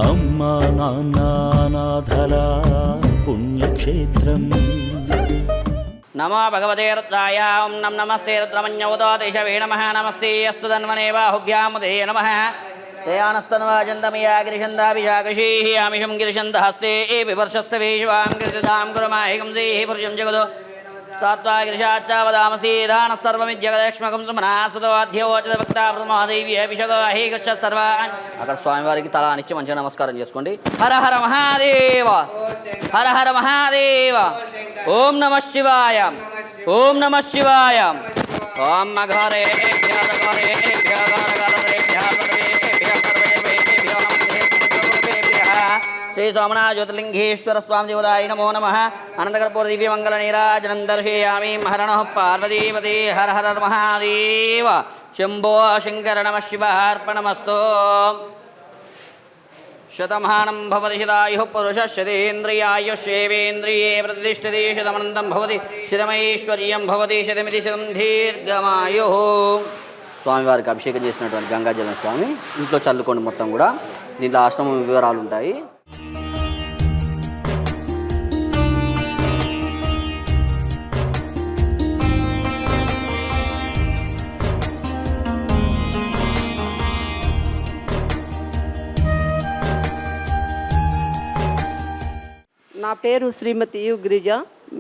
అమ్మా నాన్న అనాథల పుణ్యక్షేత్రం. నమో భగవతే రుద్రాయ ఓం నం నమస్తే రుద్రమన్యోదోతిషవే నమః నమస్తే అస్తు ధన్వనే బాహుభ్యాముదే నమః గిరిషందాభిషాకశీః ఆమిషం గిరిషందహస్తే వివర్షస్తవే శివాం గిరిధాం గురమాహికం దేహి పురుషం జగదో సాత్వా గిరిశాచ్చావదామసీ దానసర్వమిద్యగదక్ష్మకం సుమనాసుతవాధ్యోచదభక్తామహాదేవి అభిషగో హే గచ్చ సర్వాన్. అక్కడ స్వామివారికి తల అనిచ్చి మంచిగా నమస్కారం చేసుకోండి. హర హర మహాదేవ, హర హర మహాదేవ. ఓం నమః శివాయ, ఓం నమః శివాయ. ఓం మఘరే శ్రీ సోమనాథ జ్యోతిర్లింగేశ్వర స్వామి దేవతాయ నమో నమః. అనంతకర్పూర దివ్యమంగళ నీరాజనం దర్శయామి. హర పార్వతీపతి హర హర మహాదేవ. శంభో శంకర నమః శివార్పణమస్తు. శతమానం భవతి శతాయుః పురుషः శతేంద్రియాయుష్యేవేంద్రియే ప్రతిష్ఠితే శతమనంతం భవతి శతమైశ్వర్యం భవతి శతమితి శతం దీర్ఘమాయుః. స్వామివారికి అభిషేకం చేసినటువంటి గంగాజలం స్వామి ఇంట్లో చల్లుకోండి మొత్తం కూడా. దీంట్లో ఆశ్రమం వివరాలు ఉంటాయి. నా పేరు శ్రీమతి యు గిరిజ.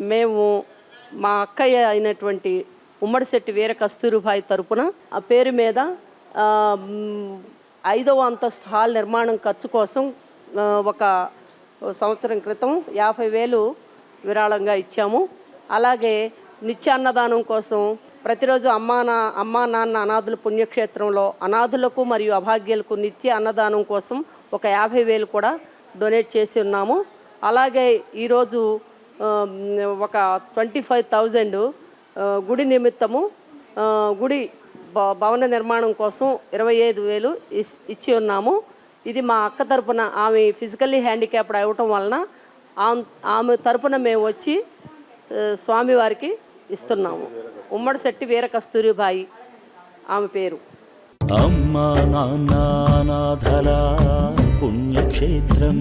మేము మా అక్కయ్య అయినటువంటి ఉమ్మడిశెట్టి వీర కస్తూరిబాయి తరపున ఆ పేరు మీద 5వ అంతస్తు హాల్ నిర్మాణం ఖర్చు కోసం ఒక సంవత్సరం క్రితం 50,000 విరాళంగా ఇచ్చాము. అలాగే నిత్యాన్నదానం కోసం ప్రతిరోజు అమ్మా నాన్న అనాథుల పుణ్యక్షేత్రంలో అనాథులకు మరియు అభాగ్యులకు నిత్య అన్నదానం కోసం ఒక 50,000 కూడా డొనేట్ చేసి ఉన్నాము. అలాగే ఈరోజు ఒక 25,000 గుడి నిమిత్తము గుడి భవన నిర్మాణం కోసం 25,000 ఇచ్చి ఉన్నాము. ఇది మా అక్క తరపున, ఆమె ఫిజికల్లీ హ్యాండిక్యాప్డ్ అవ్వటం వలన ఆమె తరపున మేము వచ్చి స్వామివారికి ఇస్తున్నాము. ఉమ్మడిశెట్టి వీర కస్తూరిబాయి ఆమె పేరు. అమ్మా నాన్న అనాథల పుణ్యక్షేత్రం.